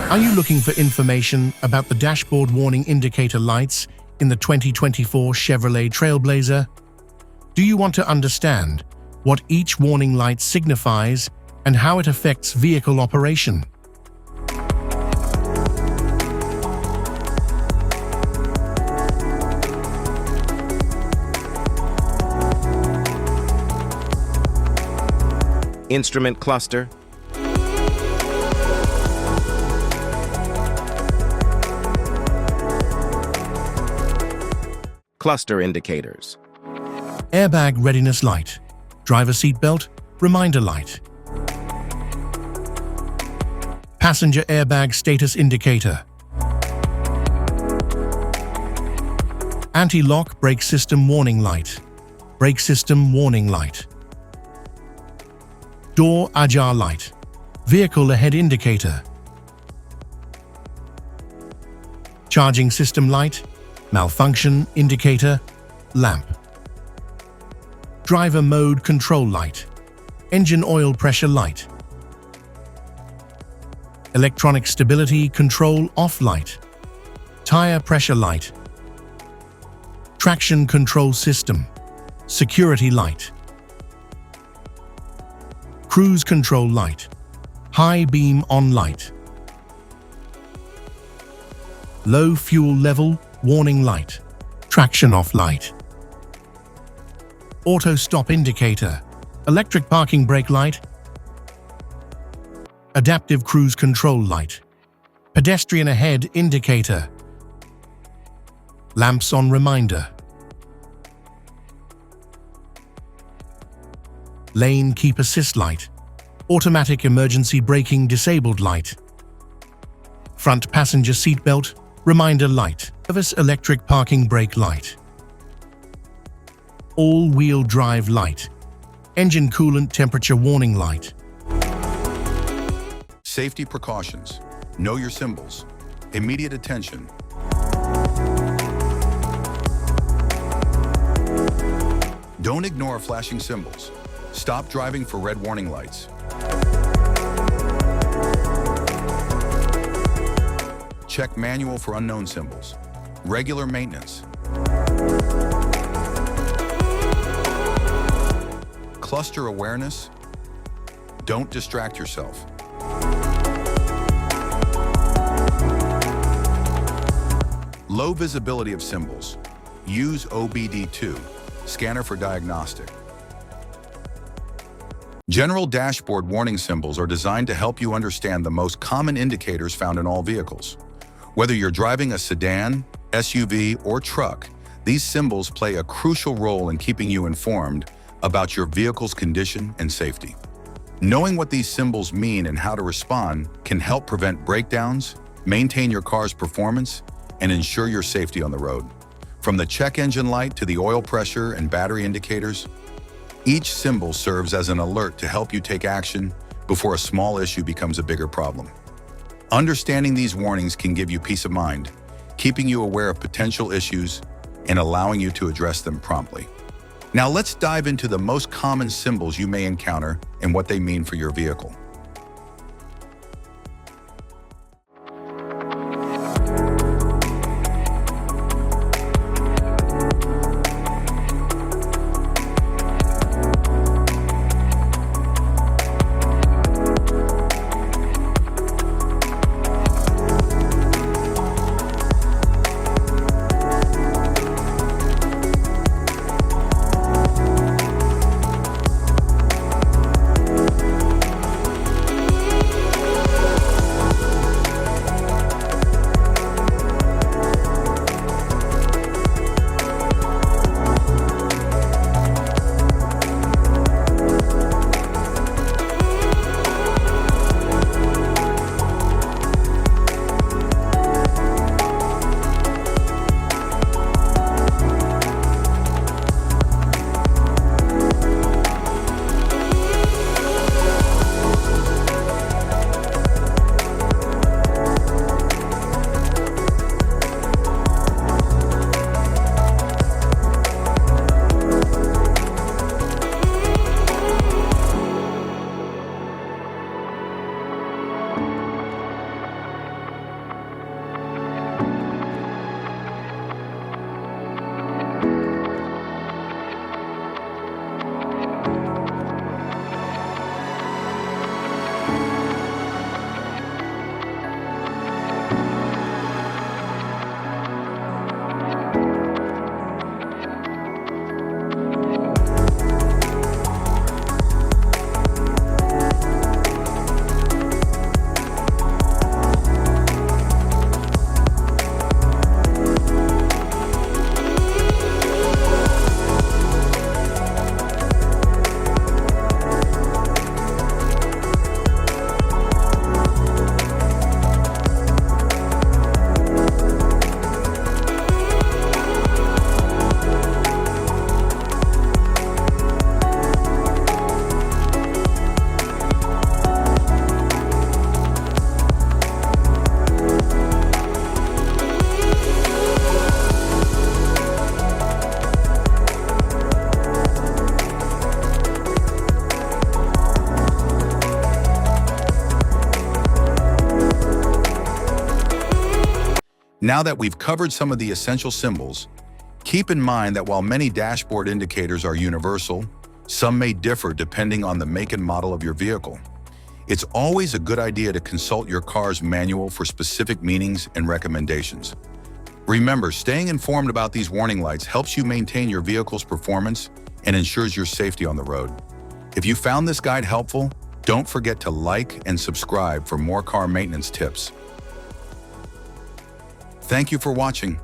Are you looking for information about the dashboard warning indicator lights in the 2024 Chevrolet Trailblazer? Do you want to understand what each warning light signifies and how it affects vehicle operation? Instrument cluster, cluster indicators, airbag readiness light, driver seat belt reminder light, passenger airbag status indicator, anti-lock brake system warning light, brake system warning light, door ajar light, vehicle ahead indicator, charging system light, malfunction indicator, lamp, driver mode control light, engine oil pressure light, electronic stability control off light, tire pressure light, traction control system, security light, cruise control light, high beam on light, low fuel level warning light, traction off light, auto stop indicator, electric parking brake light, adaptive cruise control light, pedestrian ahead indicator, lamps on reminder, lane keep assist light, automatic emergency braking disabled light, front passenger seatbelt reminder light, service electric parking brake light, all-wheel drive light, engine coolant temperature warning light. Safety precautions. Know your symbols. Immediate attention. Don't ignore flashing symbols. Stop driving for red warning lights. Check manual for unknown symbols. Regular maintenance. Cluster awareness. Don't distract yourself. Low visibility of symbols. Use OBD2, scanner for diagnostic. General dashboard warning symbols are designed to help you understand the most common indicators found in all vehicles. Whether you're driving a sedan, SUV, or truck, these symbols play a crucial role in keeping you informed about your vehicle's condition and safety. Knowing what these symbols mean and how to respond can help prevent breakdowns, maintain your car's performance, and ensure your safety on the road. From the check engine light to the oil pressure and battery indicators, each symbol serves as an alert to help you take action before a small issue becomes a bigger problem. Understanding these warnings can give you peace of mind, keeping you aware of potential issues and allowing you to address them promptly. Now let's dive into the most common symbols you may encounter and what they mean for your vehicle. Now that we've covered some of the essential symbols, keep in mind that while many dashboard indicators are universal, some may differ depending on the make and model of your vehicle. It's always a good idea to consult your car's manual for specific meanings and recommendations. Remember, staying informed about these warning lights helps you maintain your vehicle's performance and ensures your safety on the road. If you found this guide helpful, don't forget to like and subscribe for more car maintenance tips. Thank you for watching.